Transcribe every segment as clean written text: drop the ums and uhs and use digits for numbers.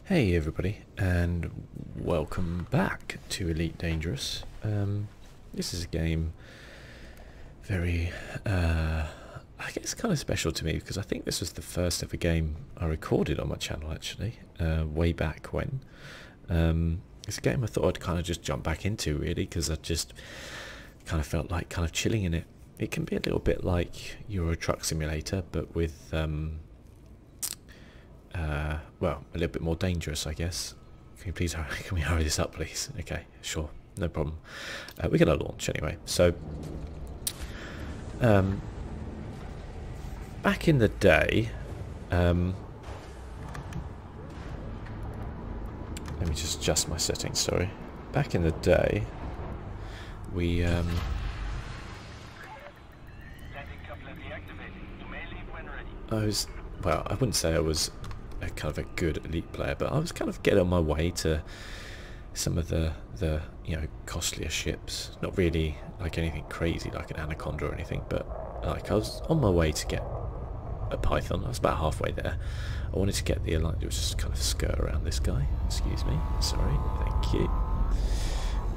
Hey everybody, and welcome back to Elite Dangerous. This is a game very, I guess kind of special to me because I think this was the first ever game I recorded on my channel actually, way back when. It's a game I thought I'd kind of just jump back into really because I just kind of felt like kind of chilling in it. It can be a little bit like Euro Truck Simulator but with well, a little bit more dangerous, I guess. Can we hurry this up, please? Okay, sure, no problem. We're going to launch anyway. So, back in the day, let me just adjust my settings. Sorry. Back in the day, we well, I wouldn't say I was a kind of a good elite player, but I was kind of getting on my way to some of the costlier ships. Not really like anything crazy like an Anaconda or anything, but like I was on my way to get a Python. I was about halfway there. I wanted to get the Alliance. It was just kind of skirt around this guy. Excuse me. Sorry. Thank you.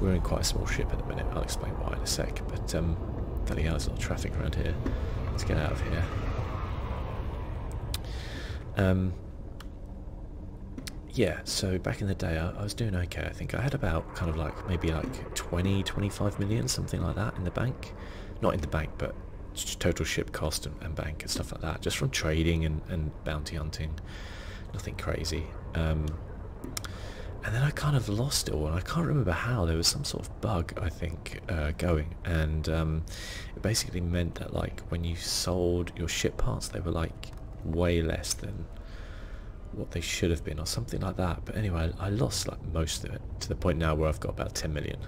We're in quite a small ship at the minute. I'll explain why in a sec. But bloody hell, there's a lot of traffic around here. Let's get out of here. Yeah, so back in the day I was doing okay. I think I had about kind of like maybe like 25 million, something like that in the bank. Not in the bank, but total ship cost and bank and stuff like that, just from trading and bounty hunting. Nothing crazy. And then I kind of lost it all, and I can't remember how. There was some sort of bug, I think, going, and it basically meant that like when you sold your ship parts, they were like way less than what they should have been or something like that. But anyway, I lost like most of it to the point now where I've got about 10 million.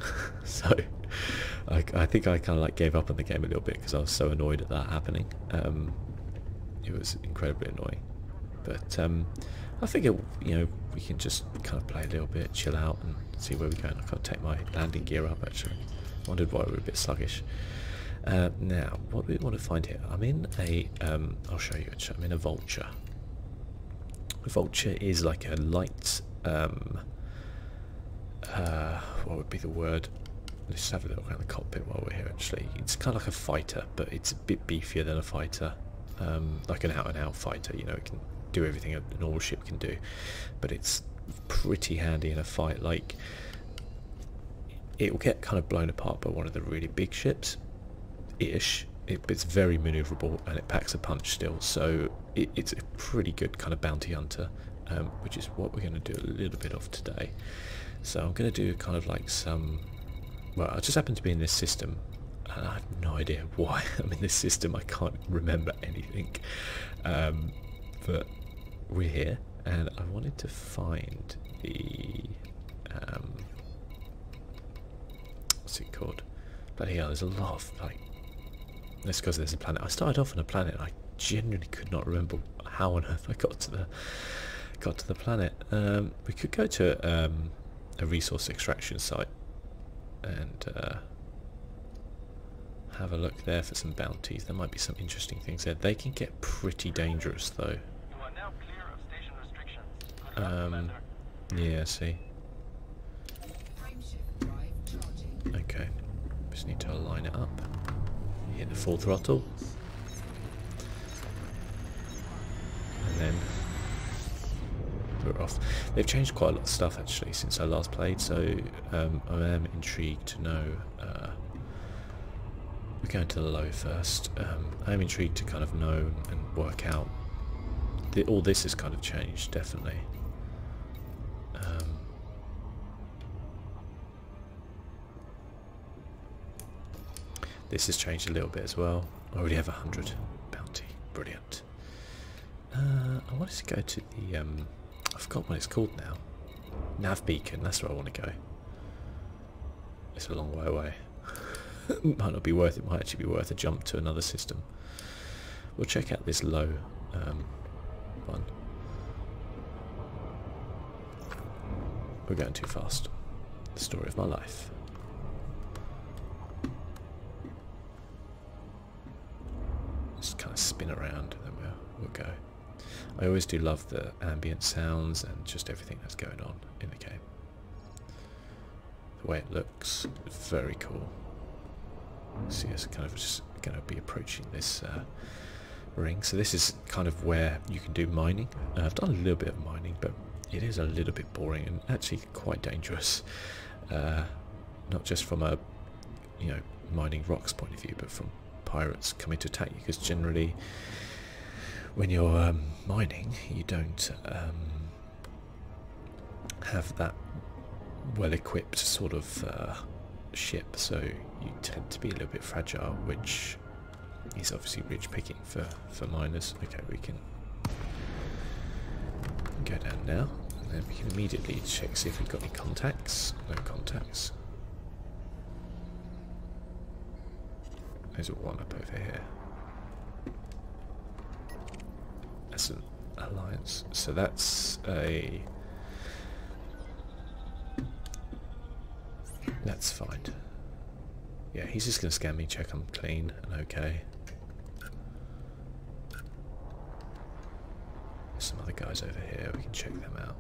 So I think I kind of like gave up on the game a little bit because I was so annoyed at that happening. It was incredibly annoying, but I figure we can just kind of play a little bit, chill out and see where we're going. I can't take my landing gear up actually. I wondered why we were a bit sluggish. Now what do we want to find here? I'm in a I'll show you actually. I'm in a Vulture. A Vulture is like a light what would be the word? Let's just have a look around the cockpit while we're here actually. It's kind of like a fighter, but it's a bit beefier than a fighter. Like an out and out fighter, it can do everything a normal ship can do, but it's pretty handy in a fight. Like it will get kind of blown apart by one of the really big ships ish. It's very maneuverable and it packs a punch still, so it's a pretty good kind of bounty hunter, which is what we're going to do a little bit of today. So I'm going to do kind of like some, well, I just happen to be in this system and I have no idea why I'm in this system. I can't remember anything, but we're here and I wanted to find the what's it called? Bloody hell, there's a lot of like, that's because there's a planet. I started off on a planet and I genuinely could not remember how on earth I got to the planet. We could go to a resource extraction site and have a look there for some bounties. There might be some interesting things there. They can get pretty dangerous though. You are now clear of station restrictions. Good luck, Commander. Yeah, see. Okay, just need to align it up. Hit the full throttle, and then we're off. They've changed quite a lot of stuff actually since I last played, so I am intrigued to know. We're going to the low first. I am intrigued to kind of know and work out. All this has kind of changed, definitely. This has changed a little bit as well. I already have 100 bounty. Brilliant. I wanted to go to the I forgot what it's called now. Nav beacon, that's where I want to go. It's a long way away. Might not be worth it, might actually be worth a jump to another system. We'll check out this low one. We're going too fast. The story of my life. Just kind of spin around and then we'll go. I always do love the ambient sounds and just everything that's going on in the game. The way it looks, very cool. So yes, kind of just going to be approaching this ring. So this is kind of where you can do mining. I've done a little bit of mining, but it is a little bit boring and actually quite dangerous. Not just from a mining rocks point of view, but from pirates coming to attack you, because generally when you're mining you don't have that well equipped sort of ship, so you tend to be a little bit fragile, which is obviously rich picking for miners. Okay, we can go down now, and then we can immediately check, see if we've got any contacts. No contacts. There's one up over here. That's an alliance. So that's a... That's fine. Yeah, he's just going to scan me, check I'm clean and okay. There's some other guys over here, we can check them out.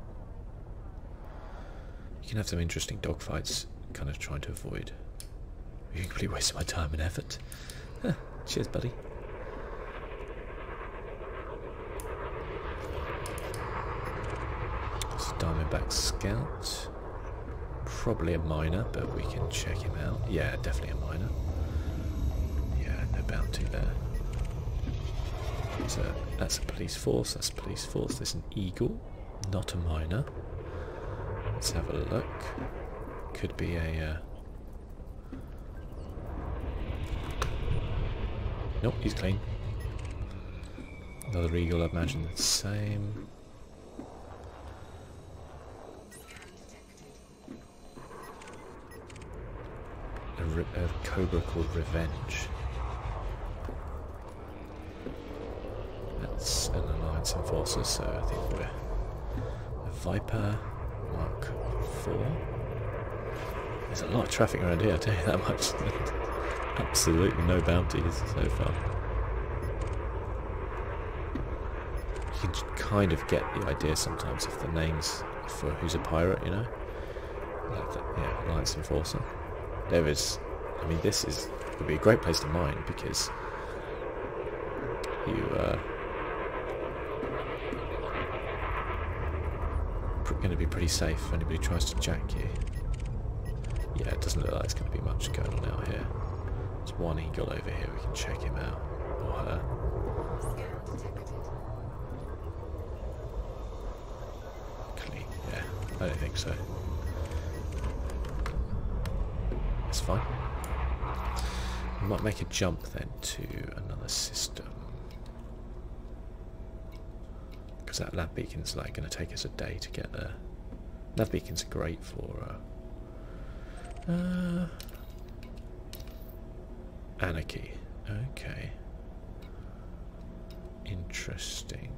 You can have some interesting dogfights, kind of trying to avoid. You're completely wasting my time and effort. Cheers, buddy. It's a Diamondback Scout. Probably a miner, but we can check him out. Yeah, definitely a miner. Yeah, no bounty there. So that's a police force. That's a police force. There's an eagle, not a miner. Let's have a look. Could be a... Nope, he's clean. Another eagle, I imagine the same. A cobra called Revenge. That's an alliance enforcer, so I think we're a Viper Mark 4. There's a lot of traffic around here, I'll tell you that much. Absolutely no bounties so far. You can kind of get the idea sometimes of the names for who's a pirate, you know? Like that, yeah, Alliance Enforcer. There is, I mean, this would be a great place to mine, because you going to be pretty safe if anybody tries to jack you. Yeah, it doesn't look like there's going to be much going on out here. There's one eagle over here, we can check him out, or her. Clean, yeah, I don't think so. It's fine. We might make a jump then to another system. Because that lab beacon's like going to take us a day to get there. Lab beacons are great for... Anarchy. Okay. Interesting.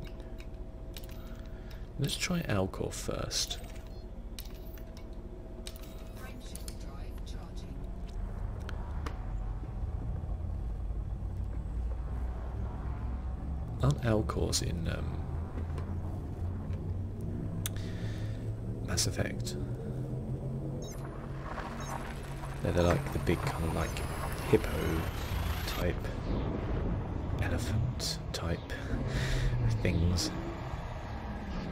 Let's try Alcor first. Aren't Alcors in Mass Effect? They're like the big kind of like hippo type, elephant type things,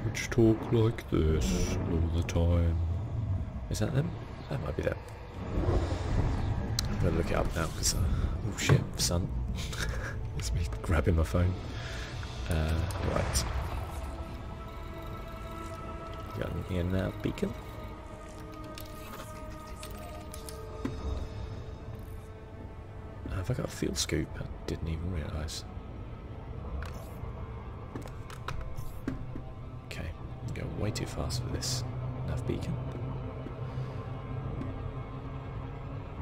which talk like this all the time. Is that them? That might be them. I'm gonna look it up now because oh shit, son. It's me grabbing my phone. Right. Got anything in now, beacon? Have I got a field scoop? I didn't even realise. Okay, I'm going way too fast for this nav beacon.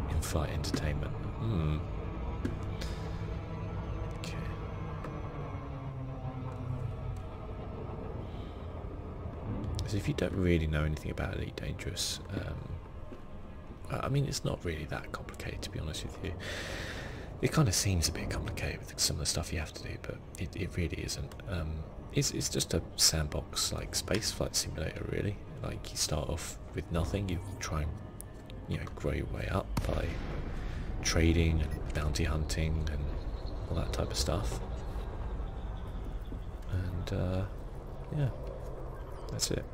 In-flight entertainment. Okay. So if you don't really know anything about Elite Dangerous, I mean, it's not really that complicated, to be honest with you. It kind of seems a bit complicated with some of the stuff you have to do, but it really isn't. It's just a sandbox like space flight simulator, really. Like you start off with nothing, you try and grow your way up by trading and bounty hunting and all that type of stuff. And yeah, that's it.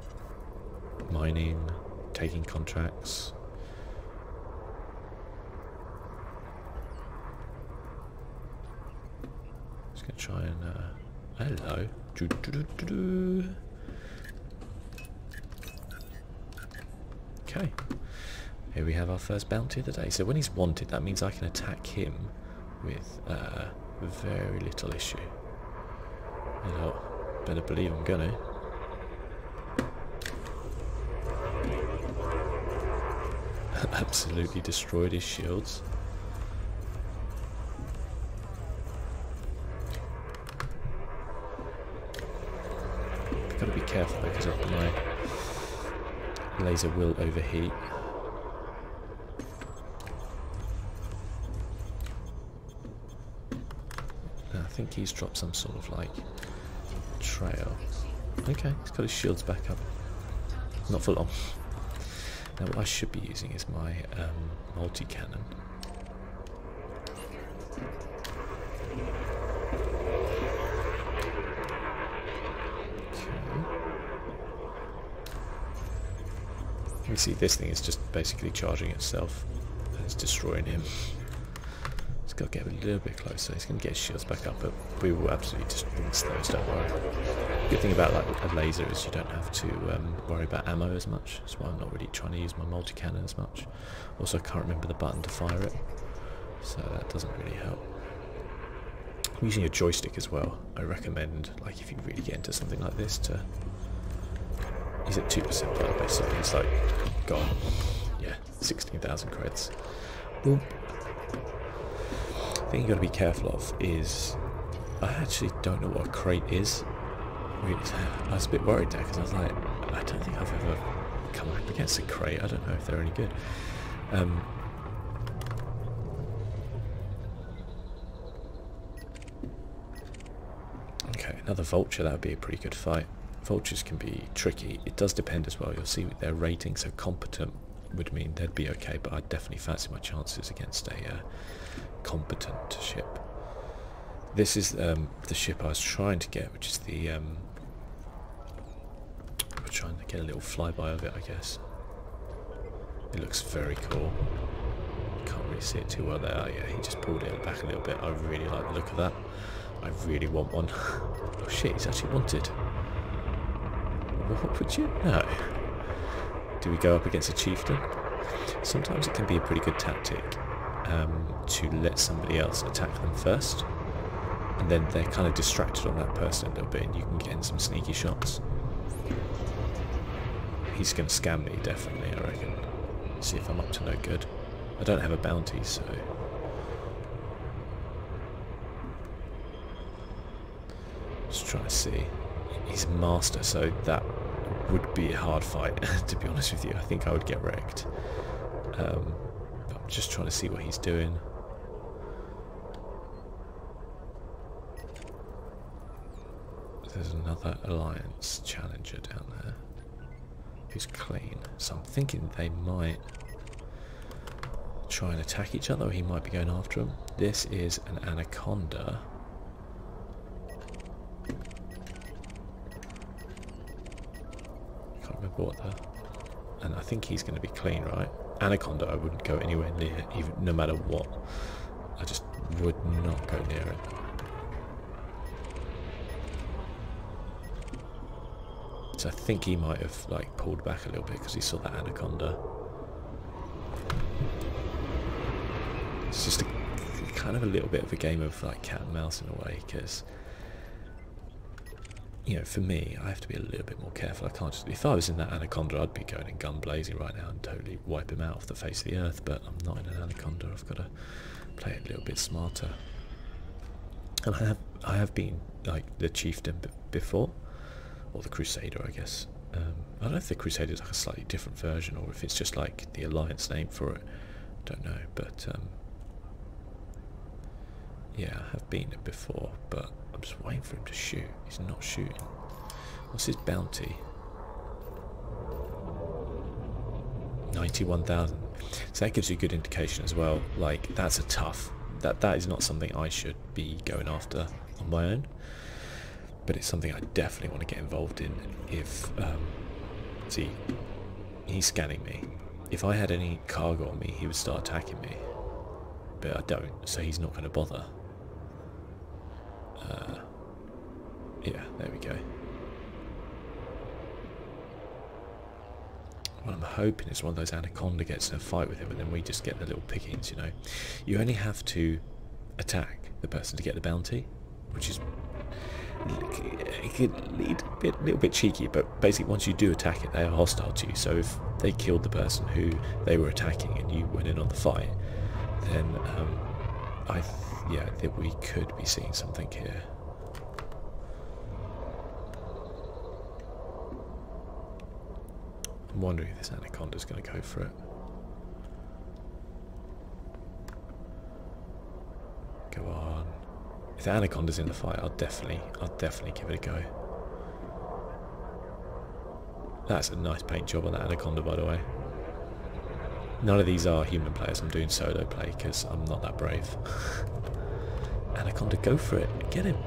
Mining, taking contracts. Just gonna try and hello. Okay, here we have our first bounty of the day. So when he's wanted, that means I can attack him with very little issue. Better believe I'm gonna. Absolutely destroyed his shields. Gotta be careful because my laser will overheat. I think he's dropped some sort of like trail. Okay, he's got his shields back up. Not for long. Now what I should be using is my multi-cannon. You see this thing is just basically charging itself and it's destroying him. Just got to get a little bit closer. He's going to get his shields back up, but we will absolutely just rinse those, don't worry. Good thing about like a laser is you don't have to worry about ammo as much. That's why I'm not really trying to use my multi-cannon as much. Also I can't remember the button to fire it, so that doesn't really help. I'm using a joystick as well. I recommend, like if you really get into something like this, to he's at 2% power basically. He's like gone. Yeah, 16,000 creds. Boom. The thing you've got to be careful of is, I actually don't know what a crate is. I was a bit worried there because I was like, I don't think I've ever come up against a crate. I don't know if they're any good. Okay, another vulture. That would be a pretty good fight. Vultures can be tricky. It does depend as well. You'll see with their rating, so competent would mean they'd be okay, but I'd definitely fancy my chances against a competent ship. This is the ship I was trying to get, which is the we're trying to get a little flyby of it, I guess. It looks very cool. Can't really see it too well there. Oh, yeah, he just pulled it back a little bit. I really like the look of that. I really want one. Oh shit, he's actually wanted. What would you know? Do we go up against a chieftain? Sometimes it can be a pretty good tactic to let somebody else attack them first, and then they're kind of distracted on that person a little bit and you can get in some sneaky shots. He's going to scam me, definitely, I reckon. See if I'm up to no good. I don't have a bounty, so... Just trying to see. He's a master, so that would be a hard fight, to be honest with you. I think I would get wrecked. But I'm just trying to see what he's doing. There's another Alliance challenger down there who's clean, so I'm thinking they might try and attack each other, or he might be going after him. This is an Anaconda. Can't remember what the... And I think he's going to be clean, right? Anaconda I wouldn't go anywhere near, even no matter what. I just would not go near it. So I think he might have like pulled back a little bit because he saw that Anaconda. It's just kind of a little bit of a game of like cat and mouse in a way, because you know, for me, I have to be a little bit more careful. I can't just, if I was in that Anaconda, I'd be going in gun blazing right now and totally wipe him out off the face of the earth, but I'm not in an Anaconda. I've got to play it a little bit smarter. And I have been like the chieftain before, or the Crusader, I guess. I don't know if the Crusader is like a slightly different version, or if it's just like the Alliance name for it. Don't know, but Yeah, I have been it before, but I'm just waiting for him to shoot. He's not shooting. What's his bounty? 91,000. So that gives you a good indication as well. Like, that's a tough. That is not something I should be going after on my own. But it's something I definitely want to get involved in if... see, he's scanning me. If I had any cargo on me, he would start attacking me. But I don't, so he's not going to bother. Yeah, there we go. What I'm hoping is one of those Anaconda gets in a fight with him and then we just get the little pickings, you know. You only have to attack the person to get the bounty, which is... it could lead a little bit cheeky, but basically once you do attack it, they are hostile to you. So if they killed the person who they were attacking and you went in on the fight, then yeah, that we could be seeing something here. I'm wondering if this Anaconda's going to go for it. Go on. If the Anaconda's in the fight, I'll definitely give it a go. That's a nice paint job on that Anaconda, by the way. None of these are human players. I'm doing solo play because I'm not that brave. Anaconda, go for it. Get him.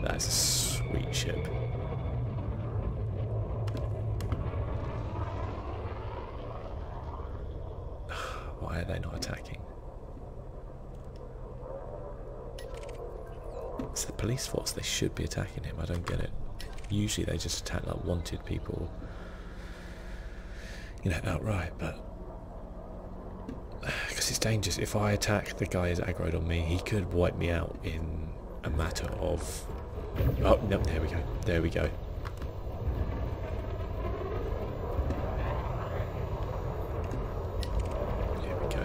That's a sweet ship. Why are they not attacking? It's the police force. They should be attacking him. I don't get it. Usually they just attack like wanted people, you know, outright, but because it's dangerous. If I attack the guy who's aggroed on me, he could wipe me out in a matter of... oh, no, there we go. There we go. There we go.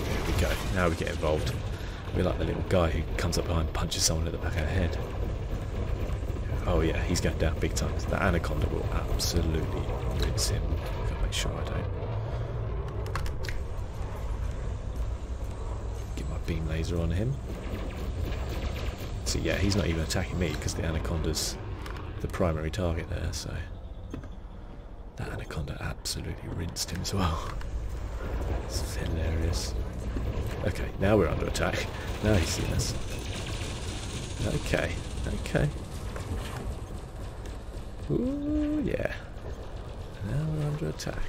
There we go. Now we get involved. We're like the little guy who comes up behind and punches someone at the back of the head. Oh yeah, he's going down big time. The Anaconda will absolutely rinse him. Gotta make sure I don't get my beam laser on him. So yeah, he's not even attacking me because the Anaconda's the primary target there, so that Anaconda absolutely rinsed him as well. It's hilarious. Okay, now we're under attack. Now he's seen us. Okay, okay. Ooh, yeah. Now we're under attack.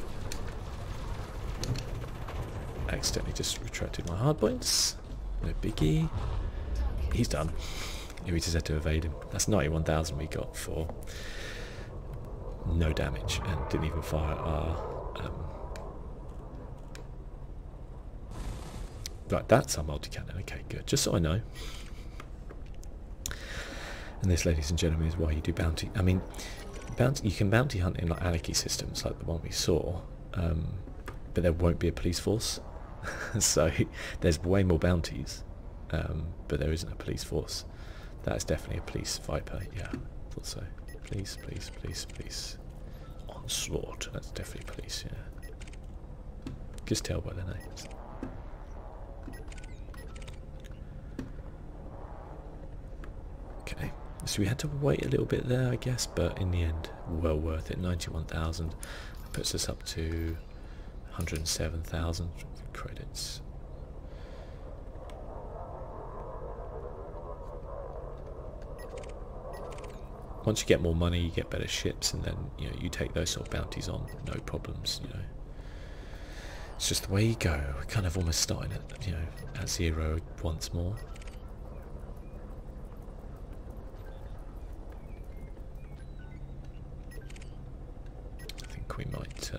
Accidentally just retracted my hard points. No biggie. He's done. Yeah, we just had to evade him. That's 91,000 we got for no damage and didn't even fire our... Right, that's our multi-cannon. Okay, good. Just so I know. And this, ladies and gentlemen, is why you do bounty. I mean, you can bounty hunt in like anarchy systems like the one we saw, but there won't be a police force. So there's way more bounties, but there isn't a police force. That is definitely a police viper. Yeah, I thought so. Police, police, police, police. Onslaught. That's definitely police, yeah. Just tell by the names. Okay, so we had to wait a little bit there, I guess, but in the end, well worth it. 91,000 puts us up to 107,000 credits. Once you get more money, you get better ships, and then you take those sort of bounties on, no problems. It's just the way you go. We're kind of almost starting at zero once more. I think we might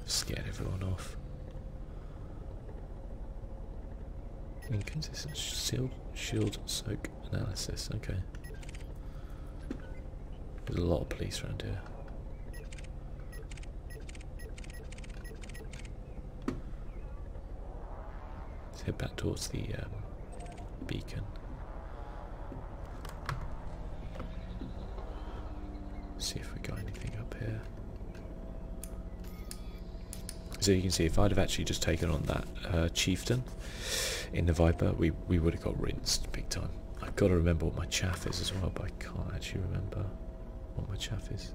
scare everyone off. Inconsistent shield soak analysis. Okay. There's a lot of police around here. Let's head back towards the beacon. See if we got anything up here. So you can see if I'd have actually just taken on that chieftain, in the Viper, we would have got rinsed big time. I've got to remember what my chaff is as well, but I can't actually remember what my chaff is.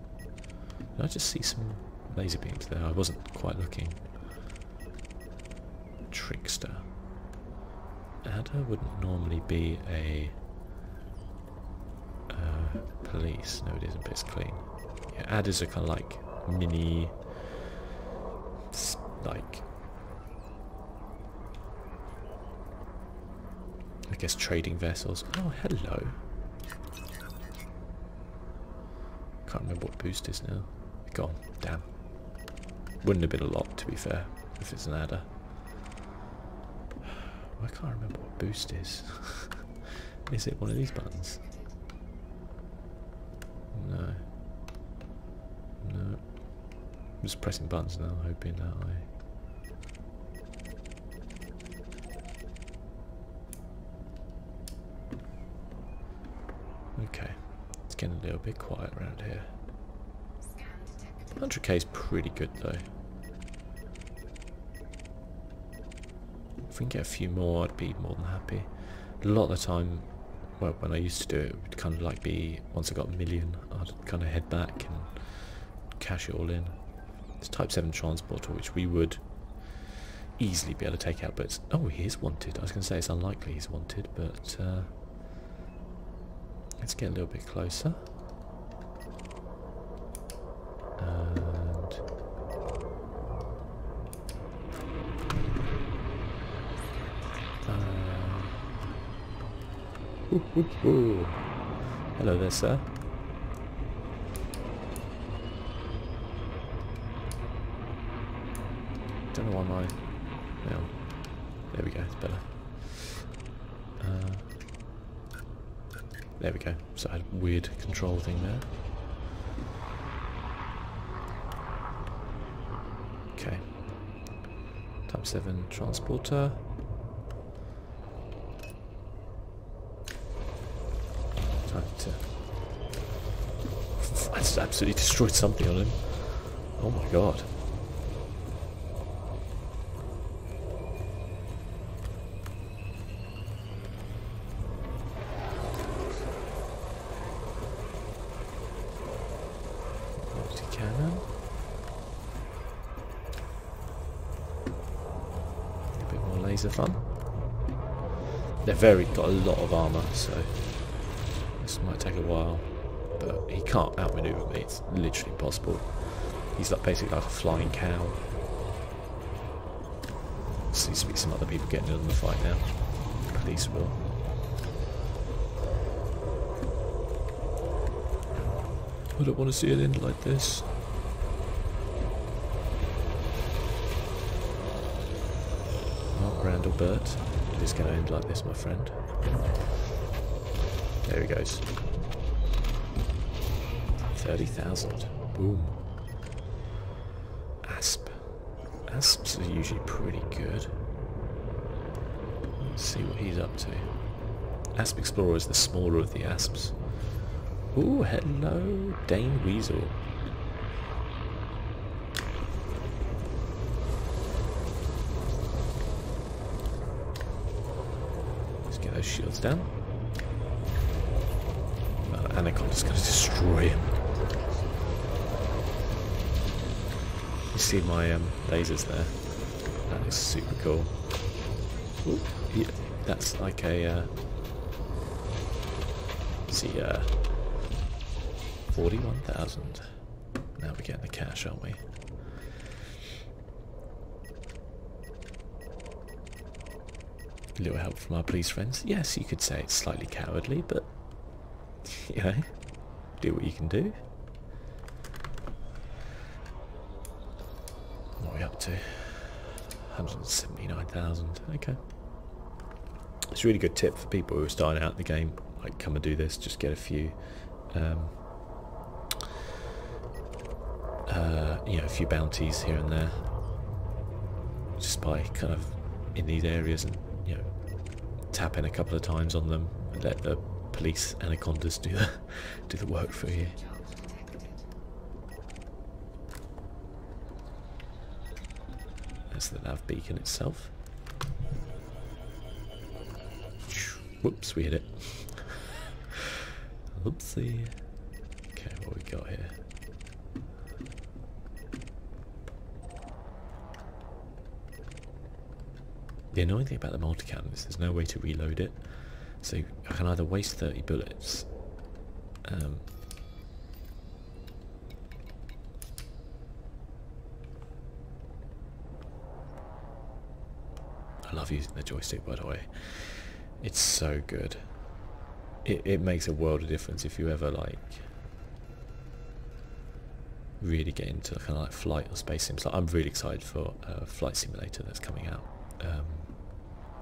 Did I just see some laser beams there? I wasn't quite looking. Trickster. Adder wouldn't normally be a police. No, it isn't, but it's clean. Yeah, adders are kind of like mini, like, I guess trading vessels. Oh, hello. Can't remember what boost is now. Gone. Damn. Wouldn't have been a lot, to be fair, if it's an adder. I can't remember what boost is. Is it one of these buttons? No. No. I'm just pressing buttons now, hoping that Okay. It's getting a little bit quiet around here. 100k is pretty good though. If we can get a few more, I'd be more than happy. A lot of the time, well, when I used to do it, it would kind of like be, once I got a million, I'd kind of head back and cash it all in. It's Type 7 transporter, which we would easily be able to take out, but it's, oh, he is wanted. I was going to say it's unlikely he's wanted, but let's get a little bit closer. And hello there, sir. Don't know why my... Well, there we go, it's better. There we go. So I had a weird control thing there. Okay. Type 7 transporter. Time to... I just absolutely destroyed something on him. Oh my god. Multi-cannon. A bit more laser fun. They've got a lot of armour, so this might take a while. But he can't outmaneuver me, it's literally impossible. He's like basically like a flying cow. Seems to be some other people getting in on the fight now. Police will. I don't want to see it end like this. Oh, Randallbert. It is going to end like this, my friend. There he goes. 30,000. Boom. Asp. Asps are usually pretty good. Let's see what he's up to. Asp Explorer is the smaller of the asps. Ooh, hello, Dane Weasel. Let's get those shields down. Anaconda's going to destroy him. You see my lasers there? That looks super cool. Ooh, yeah, that's like a... see, 41,000. Now we're getting the cash, aren't we? A little help from our police friends. Yes, you could say it's slightly cowardly, but you know, do what you can do. What are we up to? 179,000. Okay. It's a really good tip for people who are starting out in the game. Like, come and do this. Just get a few, you know, a few bounties here and there. Just by kind of in these areas and, you know, tap in a couple of times on them and let the police anacondas do the work for you. That's the nav beacon itself. Whoops, we hit it. Oopsie. Okay, what we got here? The annoying thing about the multi-cannon is there's no way to reload it, so I can either waste 30 bullets, I love using the joystick, by the way. It's so good. It makes a world of difference if you ever like really get into kind of like flight or space sims. Like, I'm really excited for a flight simulator that's coming out.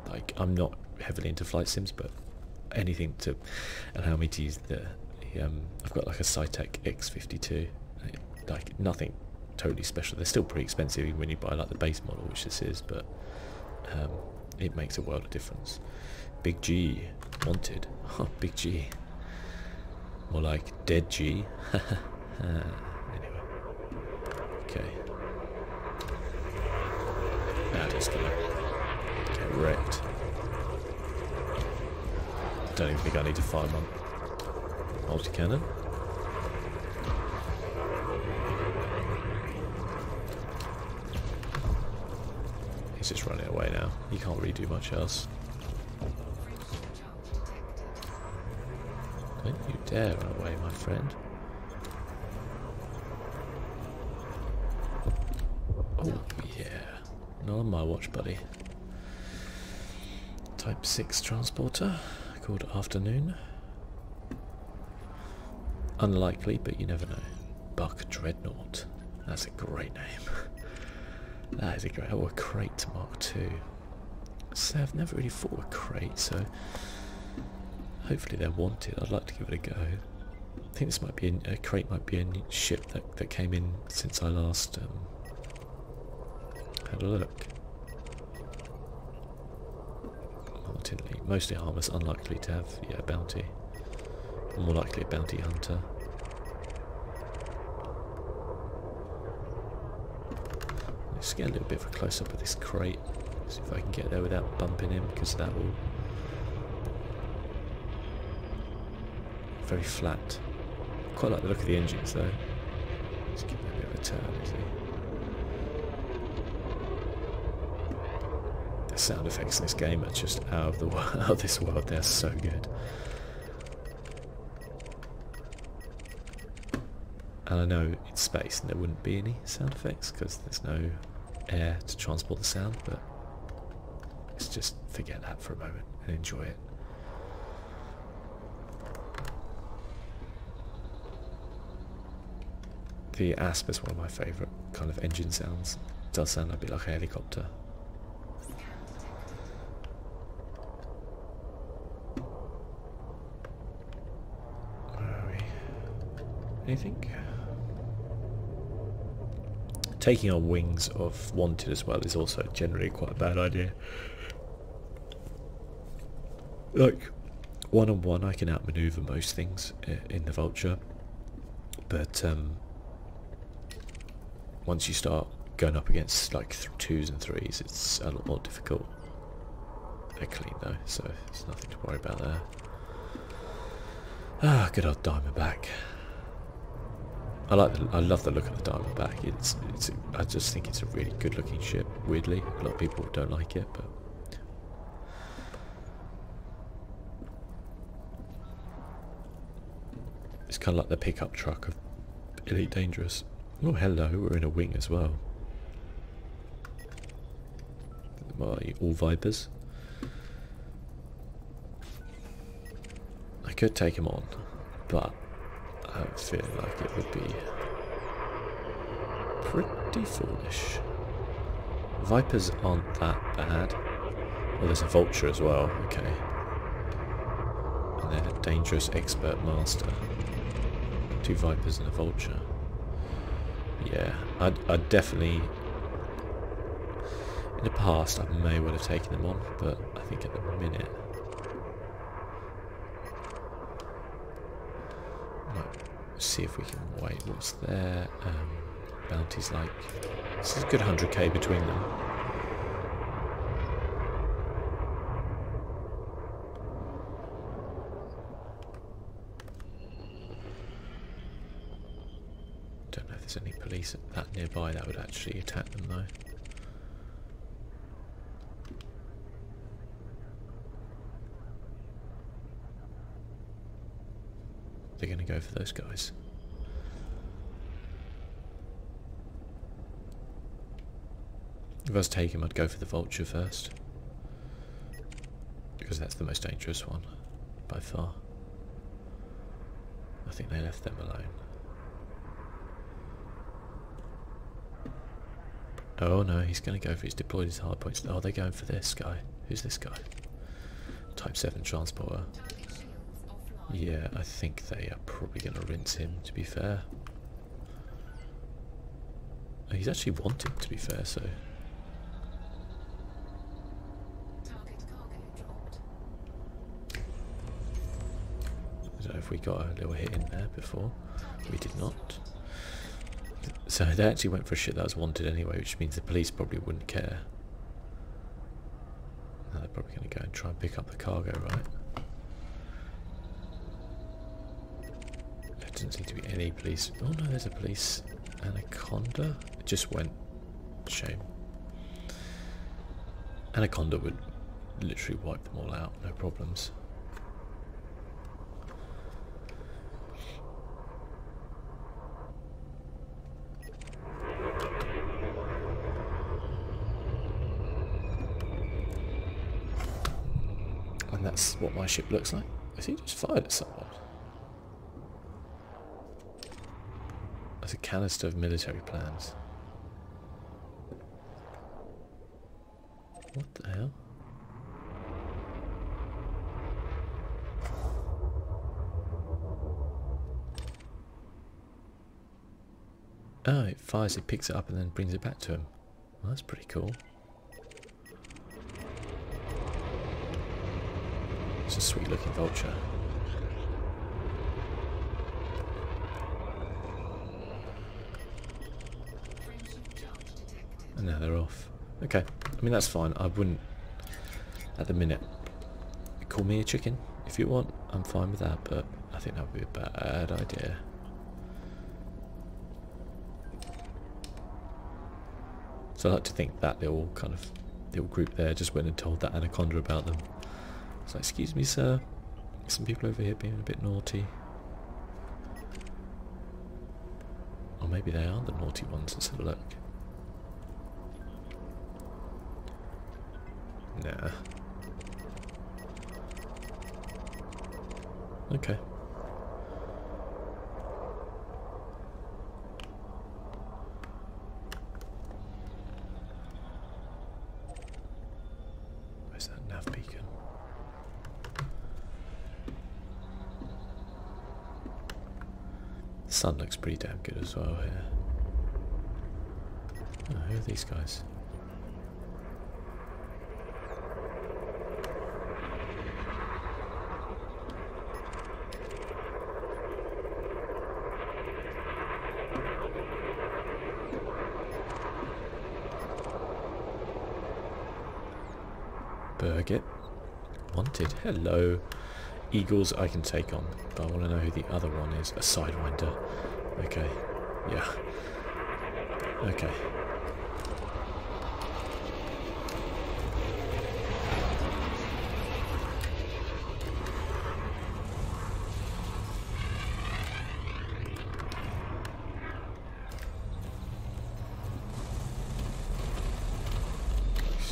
Like, I'm not heavily into flight sims, but anything to allow me to use I've got like a Cytec X52, like nothing totally special. They're still pretty expensive even when you buy like the base model, which this is, but it makes a world of difference. Big G, wanted. Oh, Big G. More like Dead G. Anyway. Okay. Now just gonna get wrecked. Don't even think I need to fire my multi-cannon. He's just running away now. He can't really do much else. Don't you dare run away, my friend. Oh, yeah. Not on my watch, buddy. Type 6 transporter called Afternoon. Unlikely, but you never know. Buck Dreadnought. That's a great name. That is a great... Oh, a crate Mark II. So I've never really fought a crate, so... Hopefully they're wanted. I'd like to give it a go. I think this might be a crate might be a new ship that came in since I last had a look. Martinley, mostly harmless, unlikely to have a bounty. More likely a bounty hunter. Let's get a little bit of a close up of this crate. See if I can get there without bumping him, because that will. Very flat. Quite like the look of the engines though. Just give it a bit of a turn, you see. The sound effects in this game are just out of this world. They're so good. And I know it's space and there wouldn't be any sound effects because there's no air to transport the sound, but let's just forget that for a moment and enjoy it. The ASP is one of my favourite kind of engine sounds. It does sound a bit like a helicopter. Where are we? Anything? Taking on wings of wanted as well is also generally quite a bad idea. Like, one-on-one I can outmaneuver most things in the Vulture, but once you start going up against like 2s and 3s, it's a lot more difficult. They're clean though, so there's nothing to worry about there. Ah, good old Diamondback. I love the look of the Diamondback. I just think it's a really good looking ship. Weirdly, a lot of people don't like it, but it's kind of like the pickup truck of Elite Dangerous. Oh, hello, we're in a wing as well. All Vipers. I could take him on, but I'm feeling like it would be pretty foolish. Vipers aren't that bad. Oh, there's a Vulture as well, okay. And then a Dangerous Expert Master. 2 Vipers and a Vulture. Yeah, I'd definitely... In the past, I may well have taken them on, but I think at the minute... Might see if we can wait what's there. Bounties like... This is a good 100k between them. Don't know if there's any police that nearby that would actually attack them though. They're going to go for those guys. If I was taking him, I'd go for the vulture first. Because that's the most dangerous one, by far. I think they left them alone. Oh no, he's going to go for his deployed his hard points. Oh, they're going for this guy. Who's this guy? Type 7 transporter. Yeah, I think they are probably going to rinse him, to be fair. Oh, he's actually wanted, to be fair, so... I don't know if we got a little hit in there before. We did not. So they actually went for a shit that was wanted anyway, which means the police probably wouldn't care. Now they're probably going to go and try and pick up the cargo, right? There doesn't seem to be any police. Oh no, there's a police anaconda. It just went. Shame. Anaconda would literally wipe them all out, no problems. And that's what my ship looks like. Has he just fired at someone? That's a canister of military plans. What the hell? Oh, it fires, it picks it up and then brings it back to him. Well, that's pretty cool. It's a sweet looking vulture. And now they're off. Okay, I mean that's fine. I wouldn't, at the minute, call me a chicken if you want. I'm fine with that, but I think that would be a bad idea. So I like to think that little group there just went and told that anaconda about them. It's like, excuse me, sir. Some people over here being a bit naughty. Or maybe they are the naughty ones. Let's have a look. Nah. Okay. Where's that nav beacon? The sun looks pretty damn good as well here. Oh, who are these guys? Burget. Wanted. Hello. Eagles I can take on, but I want to know who the other one is. A Sidewinder. Okay. Yeah. Okay.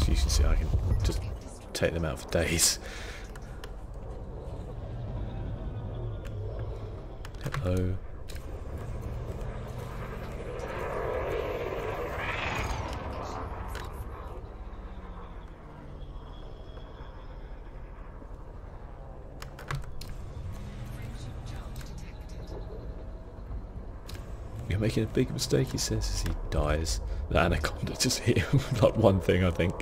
You can see I can just take them out for days. Hello. You're making a big mistake, he says as he dies. The anaconda just hit him with like one thing, I think.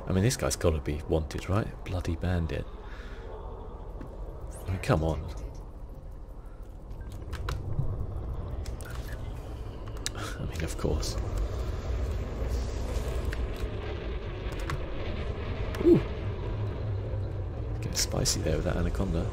I mean, this guy's got to be wanted, right? Bloody bandit. I mean, come on. I mean, of course. Ooh. Getting spicy there with that anaconda.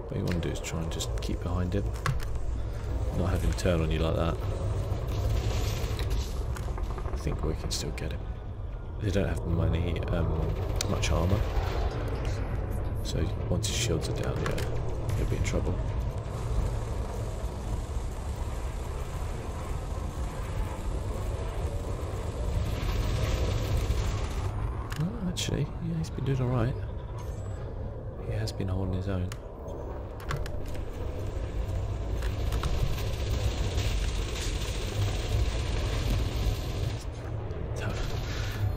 What you want to do is try and just keep behind him. Not have him turn on you like that. I think we can still get him. They don't have much armour. So once his shields are down, yeah, he'll be in trouble. Oh, actually, yeah, he's been doing alright. He has been holding his own.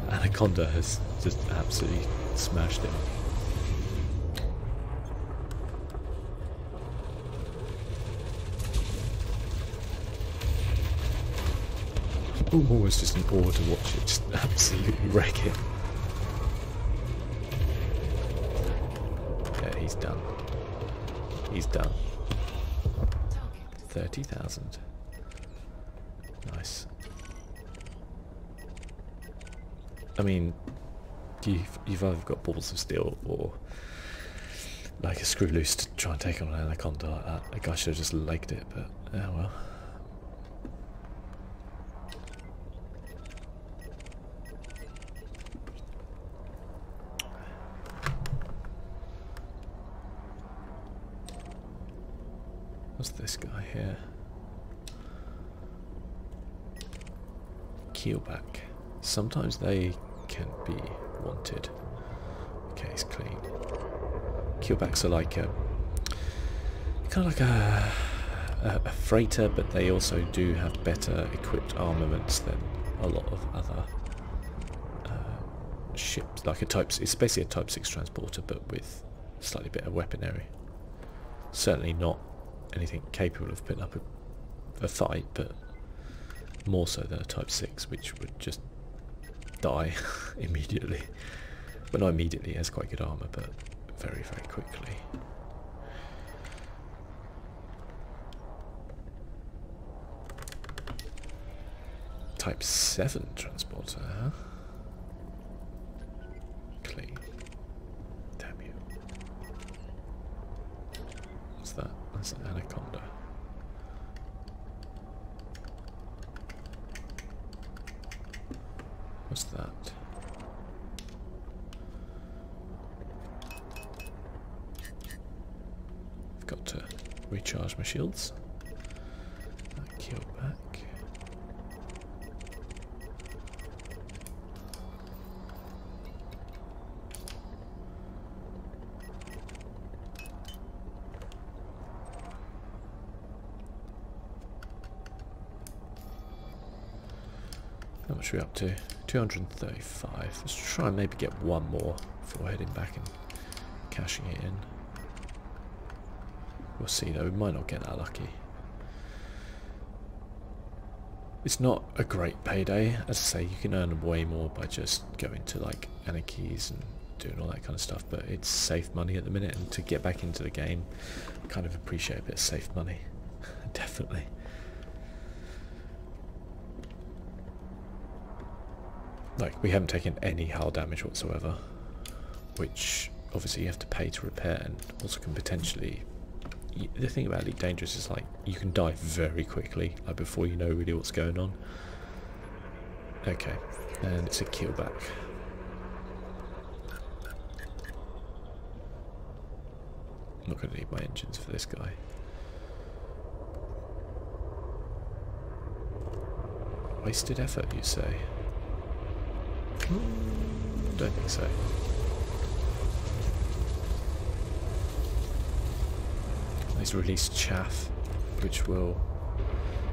Anaconda has just absolutely smashed him. I'm almost just in awe to watch it just absolutely wreck him. Yeah, he's done. He's done. 30,000. Nice. I mean, you've either got balls of steel or like a screw loose to try and take on an anaconda like that. The guy should have just legged it, but oh well. What's this guy here? Keelback. Sometimes they can be wanted. Okay, he's clean. Keelbacks are like a kind of like a freighter, but they also do have better equipped armaments than a lot of other ships. Like it's basically a Type 6 transporter, but with slightly better weaponry. Certainly not anything capable of putting up a fight, but more so than a Type 6, which would just die immediately. Well, not immediately, it has quite good armour, but very, very quickly. Type 7 transporter, huh? Clean. Damn you. What's that? That's an anaconda. What's that? I've got to recharge my shields. Keel back. How much are we up to? 235. Let's try and maybe get one more before heading back and cashing it in. We'll see though, we might not get that lucky. It's not a great payday. As I say, you can earn way more by just going to like Anarchies and doing all that kind of stuff, but it's safe money at the minute, and to get back into the game, I kind of appreciate a bit of safe money. Definitely. Like, we haven't taken any hull damage whatsoever, which obviously you have to pay to repair, and also can potentially... The thing about Elite Dangerous is, like, you can die very quickly, like, before you know really what's going on. Okay, and it's a keelback. I'm not going to need my engines for this guy. Wasted effort, you say? Don't think so. He's released chaff, which will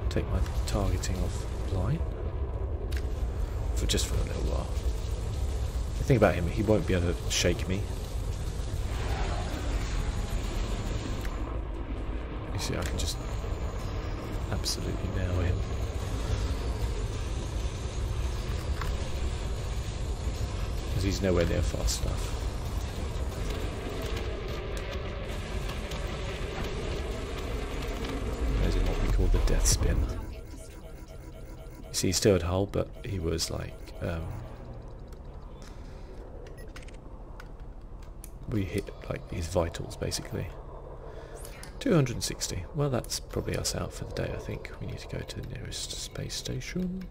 take my targeting offline for just for a little while. The thing about him, he won't be able to shake me. You see, I can just absolutely nail him. Because he's nowhere near fast enough. There's what we call the death spin. You see, he still had hull, but he was like... we hit like his vitals, basically. 260. Well, that's probably us out for the day, I think. We need to go to the nearest space station.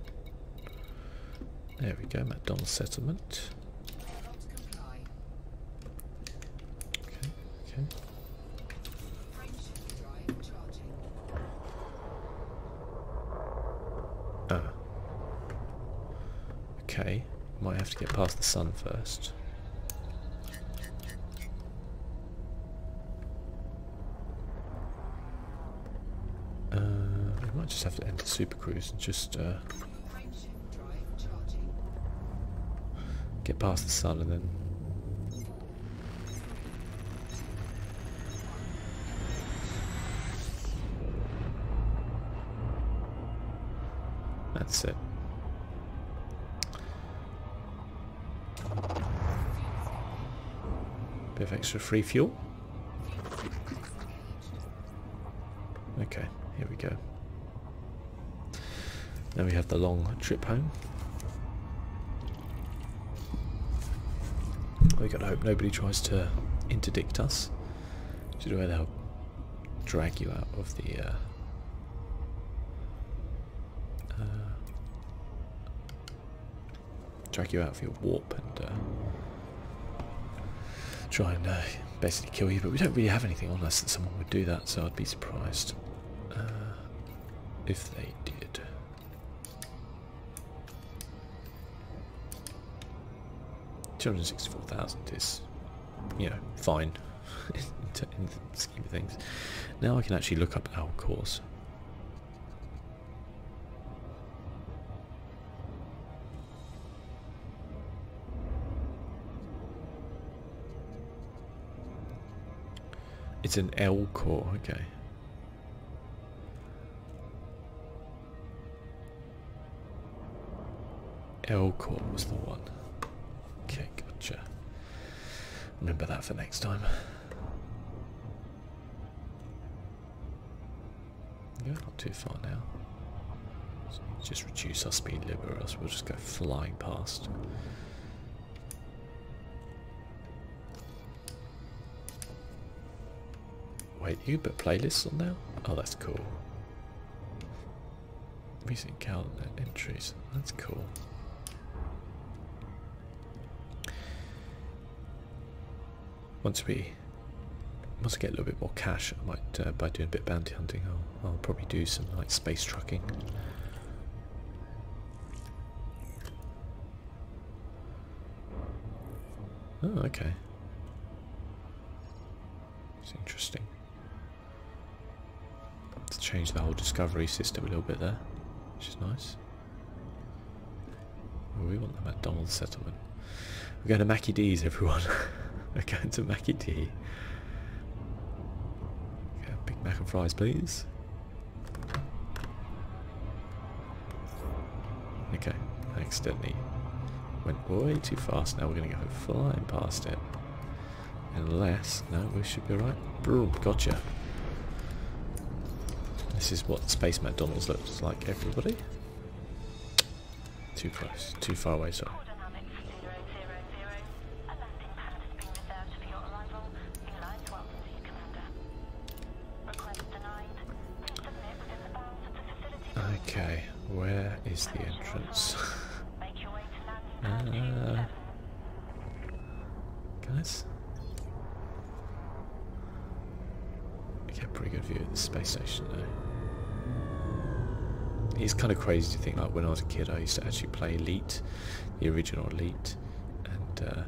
There we go, McDonald's settlement. Okay, okay. Ah. Okay, might have to get past the sun first. We might just have to enter Super Cruise and just get past the sun and then that's it. Bit of extra free fuel. Okay, here we go. Now we have the long trip home. We gotta hope nobody tries to interdict us. Do you know where they'll drag you out of the drag you out of your warp and try and basically kill you, but we don't really have anything on us that someone would do that, so I'd be surprised if they did. $264,000 is, you know, fine in the scheme of things. Now I can actually look up our course. It's an L core, okay. L core was the one. Okay, gotcha. Remember that for next time. Yeah, not too far now. So just reduce our speed a little bit, or else we'll just go flying past. Wait, you put playlists on now? Oh, that's cool. Recent calendar entries. That's cool. Once I get a little bit more cash, I might, by doing a bit of bounty hunting, I'll probably do some like space trucking. Oh, okay. It's interesting. To change the whole discovery system a little bit there, which is nice. Oh, we want the McDonald's settlement. We're going to Mackie D's, everyone. We're going to Mackie D. Okay, Big Mac and fries, please. Okay, I accidentally went way too fast. Now we're going to go flying past it. Unless, no, we should be right. Boom, gotcha. This is what Space McDonald's looks like, everybody. Too close, too far away, sorry. Okay, where is the entrance? Guys? We get a pretty good view of the space station though. It's kind of crazy to think, like, when I was a kid I used to actually play Elite, the original Elite, and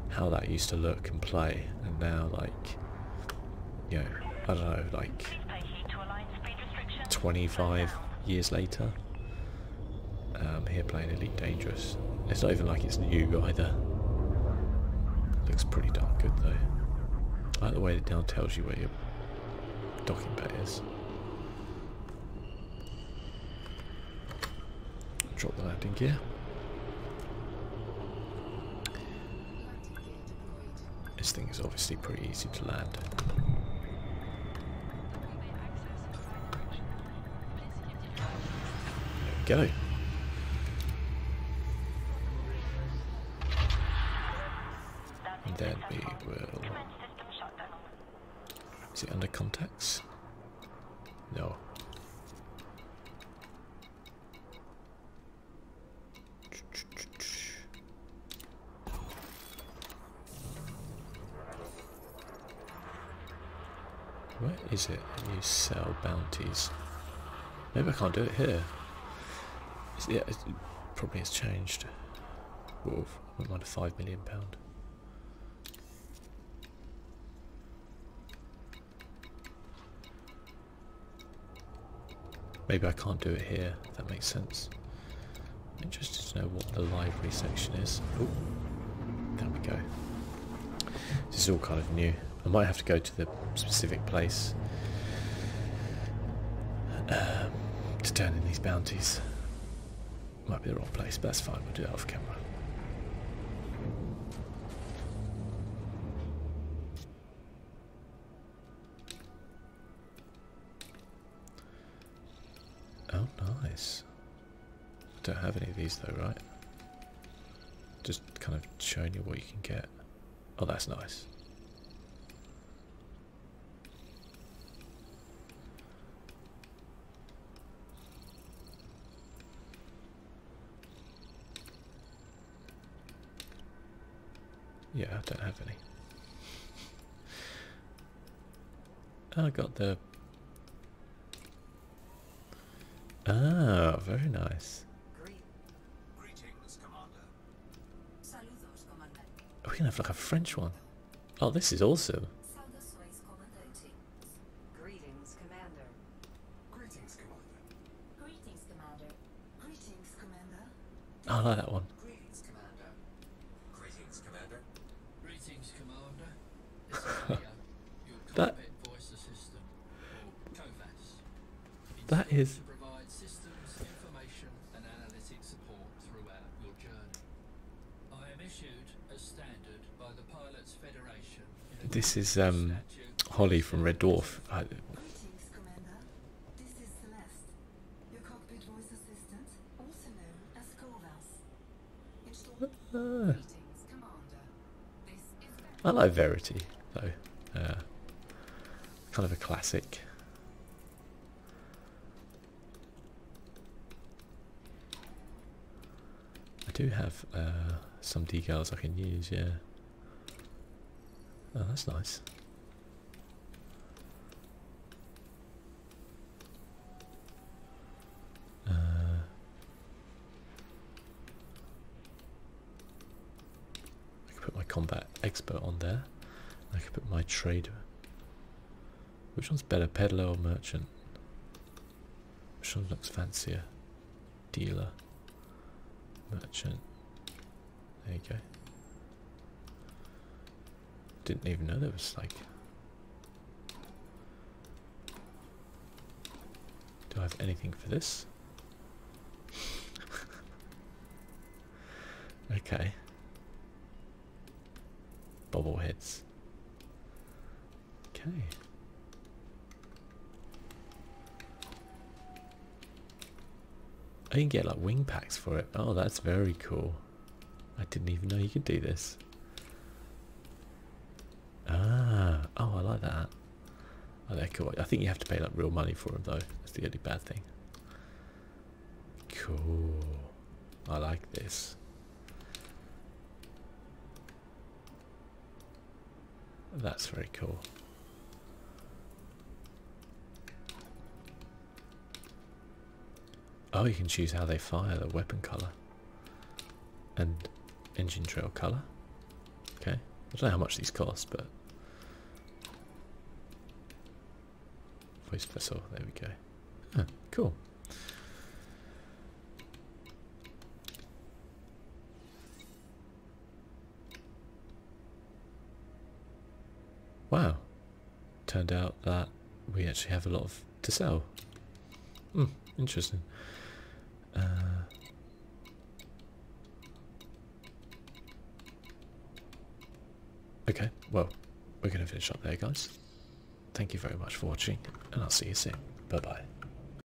how that used to look and play, and now, like, you know, I don't know, like 25 years later, here playing Elite Dangerous. It's not even like it's new either. Looks pretty darn good though. I like the way it now tells you where your docking bay is. Drop the landing gear. This thing is obviously pretty easy to land. There we go. And then we will Is it under contacts? No. Where is it? You sell bounties. Maybe I can't do it here. Yeah, probably it's changed. Whoa, I wouldn't mind a £5 million. Maybe I can't do it here, if that makes sense. I'm interested to know what the library section is. Oh, there we go. This is all kind of new. I might have to go to the specific place to turn in these bounties. Might be the wrong place, but that's fine. We'll do that off camera. Oh, nice. Don't have any of these though, right? Just kind of showing you what you can get. Oh, that's nice. Yeah, I don't have any. I got the... Ah, very nice. Greetings, Commander. Saludos, comandante. Oh, we can have like a French one. Oh, this is awesome. Saudações, comandante. Greetings, commander. Greetings, Commander. Greetings, commander. Greetings, commander. Oh, I like that one. Greetings, Commander. Greetings, Commander. Greetings, Commander. This is Leo, your That- cockpit voice assistant, or COVAS. That Installed is- to provide systems, information, and analytic support throughout your journey. I am issued as standard by the Pilots Federation. In This is accordance with statute. Holly from Red Dwarf. Greetings, commander. This is Celeste, your cockpit voice assistant, also known as Corvus. Greetings, commander. This is I like Verity though. Kind of a classic. I do have some decals I can use, yeah. Oh, that's nice. I could put my combat expert on there. I could put my trader. Which one's better, peddler or merchant? Which one looks fancier? Dealer. Merchant. There you go. Didn't even know there was like... Do I have anything for this? Okay. Bobbleheads. Okay. I can get like wing packs for it. Oh, that's very cool. I didn't even know you could do this. Ah, oh, I like that. Oh, they're cool. I think you have to pay like real money for them though. That's the only bad thing. Cool. I like this. That's very cool. Oh, you can choose how they fire, the weapon colour. And engine trail colour. Okay. I don't know how much these cost, but... Voice vessel, there we go. Huh, cool. Wow. Turned out that we actually have a lot of to sell. Interesting. Okay, well, we're going to finish up there, guys. Thank you very much for watching, and I'll see you soon. Bye-bye.